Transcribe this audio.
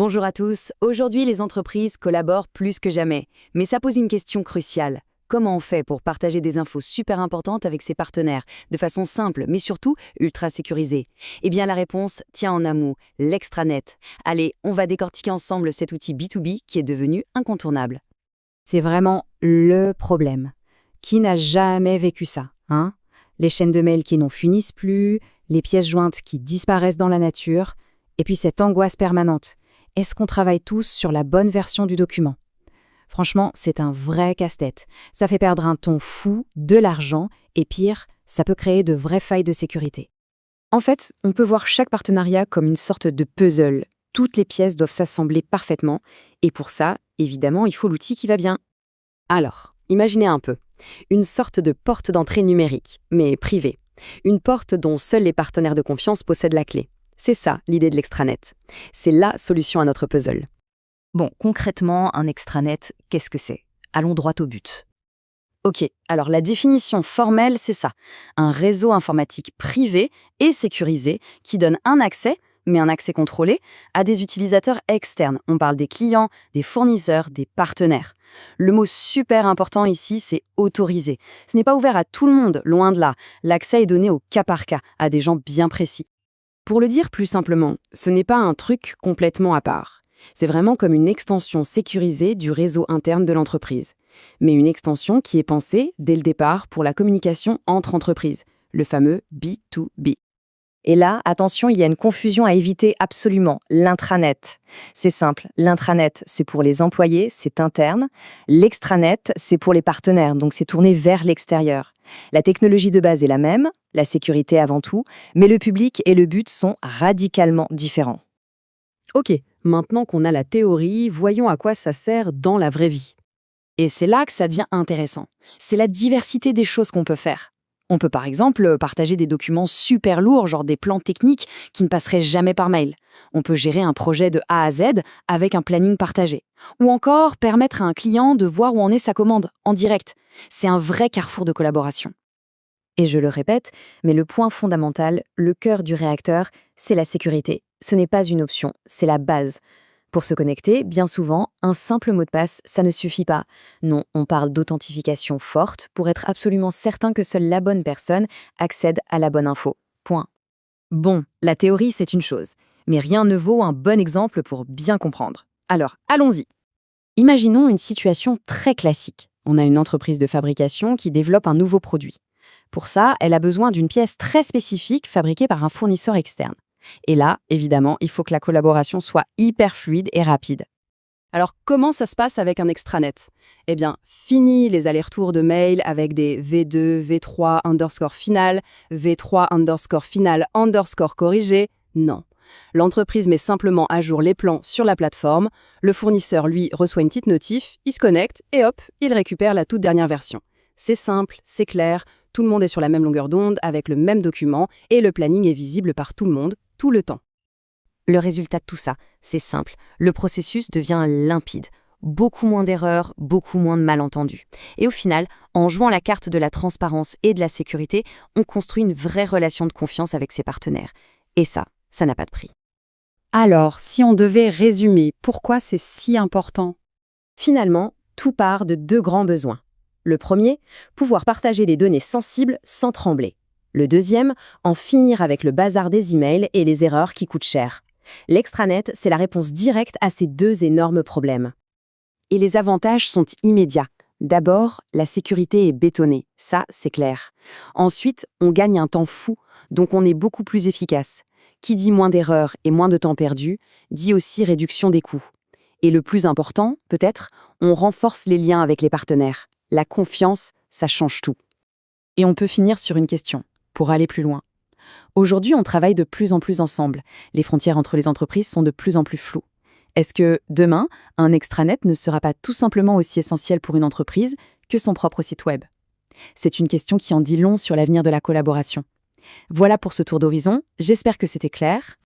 Bonjour à tous. Aujourd'hui, les entreprises collaborent plus que jamais. Mais ça pose une question cruciale. Comment on fait pour partager des infos super importantes avec ses partenaires, de façon simple, mais surtout ultra sécurisée? Eh bien, la réponse tient en amont, l'extranet. Allez, on va décortiquer ensemble cet outil B2B qui est devenu incontournable. C'est vraiment le problème. Qui n'a jamais vécu ça, hein? Les chaînes de mails qui n'en finissent plus, les pièces jointes qui disparaissent dans la nature, et puis cette angoisse permanente. Est-ce qu'on travaille tous sur la bonne version du document? Franchement, c'est un vrai casse-tête. Ça fait perdre un temps fou, de l'argent, et pire, ça peut créer de vraies failles de sécurité. En fait, on peut voir chaque partenariat comme une sorte de puzzle. Toutes les pièces doivent s'assembler parfaitement, et pour ça, évidemment, il faut l'outil qui va bien. Alors, imaginez un peu. Une sorte de porte d'entrée numérique, mais privée. Une porte dont seuls les partenaires de confiance possèdent la clé. C'est ça, l'idée de l'extranet. C'est la solution à notre puzzle. Bon, concrètement, un extranet, qu'est-ce que c'est? Allons droit au but. Ok, alors la définition formelle, c'est ça. Un réseau informatique privé et sécurisé qui donne un accès, mais un accès contrôlé, à des utilisateurs externes. On parle des clients, des fournisseurs, des partenaires. Le mot super important ici, c'est autorisé. Ce n'est pas ouvert à tout le monde, loin de là. L'accès est donné au cas par cas, à des gens bien précis. Pour le dire plus simplement, ce n'est pas un truc complètement à part. C'est vraiment comme une extension sécurisée du réseau interne de l'entreprise. Mais une extension qui est pensée, dès le départ, pour la communication entre entreprises, le fameux B2B. Et là, attention, il y a une confusion à éviter absolument, l'intranet. C'est simple, l'intranet, c'est pour les employés, c'est interne. L'extranet, c'est pour les partenaires, donc c'est tourné vers l'extérieur. La technologie de base est la même, la sécurité avant tout, mais le public et le but sont radicalement différents. Ok, maintenant qu'on a la théorie, voyons à quoi ça sert dans la vraie vie. Et c'est là que ça devient intéressant. C'est la diversité des choses qu'on peut faire. On peut par exemple partager des documents super lourds, genre des plans techniques qui ne passeraient jamais par mail. On peut gérer un projet de A à Z avec un planning partagé. Ou encore permettre à un client de voir où en est sa commande, en direct. C'est un vrai carrefour de collaboration. Et je le répète, mais le point fondamental, le cœur du réacteur, c'est la sécurité. Ce n'est pas une option, c'est la base. Pour se connecter, bien souvent, un simple mot de passe, ça ne suffit pas. Non, on parle d'authentification forte pour être absolument certain que seule la bonne personne accède à la bonne info. Point. Bon, la théorie, c'est une chose, mais rien ne vaut un bon exemple pour bien comprendre. Alors, allons-y. Imaginons une situation très classique. On a une entreprise de fabrication qui développe un nouveau produit. Pour ça, elle a besoin d'une pièce très spécifique fabriquée par un fournisseur externe. Et là, évidemment, il faut que la collaboration soit hyper fluide et rapide. Alors, comment ça se passe avec un extranet? Eh bien, fini les allers-retours de mail avec des V2, V3 underscore final, V3 underscore final underscore corrigé. Non. L'entreprise met simplement à jour les plans sur la plateforme, le fournisseur, lui, reçoit une petite notif, il se connecte et hop, il récupère la toute dernière version. C'est simple, c'est clair, tout le monde est sur la même longueur d'onde avec le même document et le planning est visible par tout le monde, tout le temps. Le résultat de tout ça, c'est simple. Le processus devient limpide. Beaucoup moins d'erreurs, beaucoup moins de malentendus. Et au final, en jouant la carte de la transparence et de la sécurité, on construit une vraie relation de confiance avec ses partenaires. Et ça n'a pas de prix. Alors, si on devait résumer, pourquoi c'est si important? Finalement, tout part de deux grands besoins. Le premier, pouvoir partager les données sensibles sans trembler. Le deuxième, en finir avec le bazar des emails et les erreurs qui coûtent cher. L'extranet, c'est la réponse directe à ces deux énormes problèmes. Et les avantages sont immédiats. D'abord, la sécurité est bétonnée, ça c'est clair. Ensuite, on gagne un temps fou, donc on est beaucoup plus efficace. Qui dit moins d'erreurs et moins de temps perdu, dit aussi réduction des coûts. Et le plus important, peut-être, on renforce les liens avec les partenaires. La confiance, ça change tout. Et on peut finir sur une question, pour aller plus loin. Aujourd'hui, on travaille de plus en plus ensemble. Les frontières entre les entreprises sont de plus en plus floues. Est-ce que, demain, un extranet ne sera pas tout simplement aussi essentiel pour une entreprise que son propre site web? C'est une question qui en dit long sur l'avenir de la collaboration. Voilà pour ce tour d'horizon, j'espère que c'était clair.